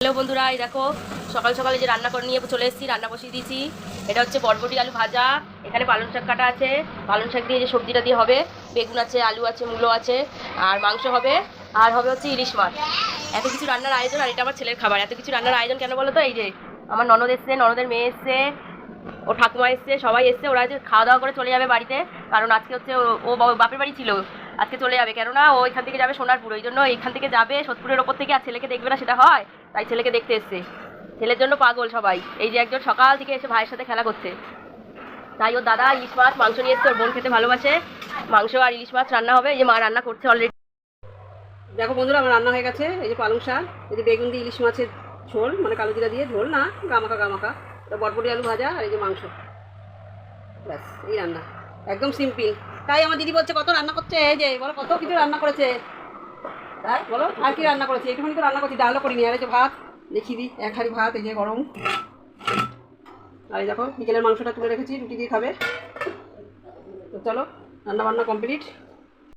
Hello বন্ধুরা, এই দেখো সকাল সকালে যে রান্না করে নিয়ে চলে এসেছি, রান্না বসিয়ে দিয়েছি। এটা হচ্ছে বরবটি আলু ভাজা, এখানে পালং শাক কাটা আছে, পালং শাক দিয়ে যে সবজিটা দিয়ে হবে, বেগুন আছে, আলু আছে, মূলো আছে, আর মাংস হবে, আর হবে হচ্ছে ইলিশ মাছ। এত কিছু রান্নার আয়োজন, আর এটা আমার ছেলের খাবার। এত কিছু রান্নার আয়োজন কেন বলো তো? এই যে আমার ননদ এসছে, ননদের মেয়ে এসছে, ও ঠাকুমা এসছে, সবাই এসছে। ওরা যে খাওয়া দাওয়া করে চলে যাবে বাড়িতে, কারণ আজকে হচ্ছে ও বাপের বাড়ি ছিল, আজকে চলে যাবে। কেননা ও এখান থেকে যাবে সোনারপুর, ওই জন্য এখান থেকে যাবে সোদপুরের ওপর থেকে, আর ছেলেকে দেখবে না সেটা হয়, তাই ছেলেকে দেখতে এসছে। ছেলের জন্য পাগল সবাই। এই যে একজন সকাল থেকে এসে ভাইয়ের সাথে খেলা করছে, তাই ওর দাদা ইলিশ মাছ মাংস নিয়ে এসছে। ওর বোন খেতে ভালোবাসে, মাংস আর ইলিশ মাছ রান্না হবে। এই যে মা রান্না করছে অলরেডি। দেখো বন্ধুরা, আমার রান্না হয়ে গেছে। এই যে পালং শাক, এই যে বেগুন দিয়ে ইলিশ মাছের ঝোল, মানে কালো জিরা দিয়ে ঝোল না, গামাকা গামাকা, এটা বরবটি আলু ভাজা, আর এই যে মাংস। ব্যাস, এই রান্না একদম সিম্পল। তাই আমার দিদি বলছে কত রান্না করছে, এই যে বলো কত কিছু রান্না করেছে। তাই বলো আর কি রান্না করেছে? একটুখানি তো রান্না করছি, ডালও করিনি। আর এই যে ভাত দেখিয়ে দিই, এক হাঁড়ি ভাত, এই যে গরম। আর এই দেখো বিকেলের মাংসটা তুলে রেখেছি, রুটি দিয়ে খাবে। তো চলো, রান্না বান্না কমপ্লিট।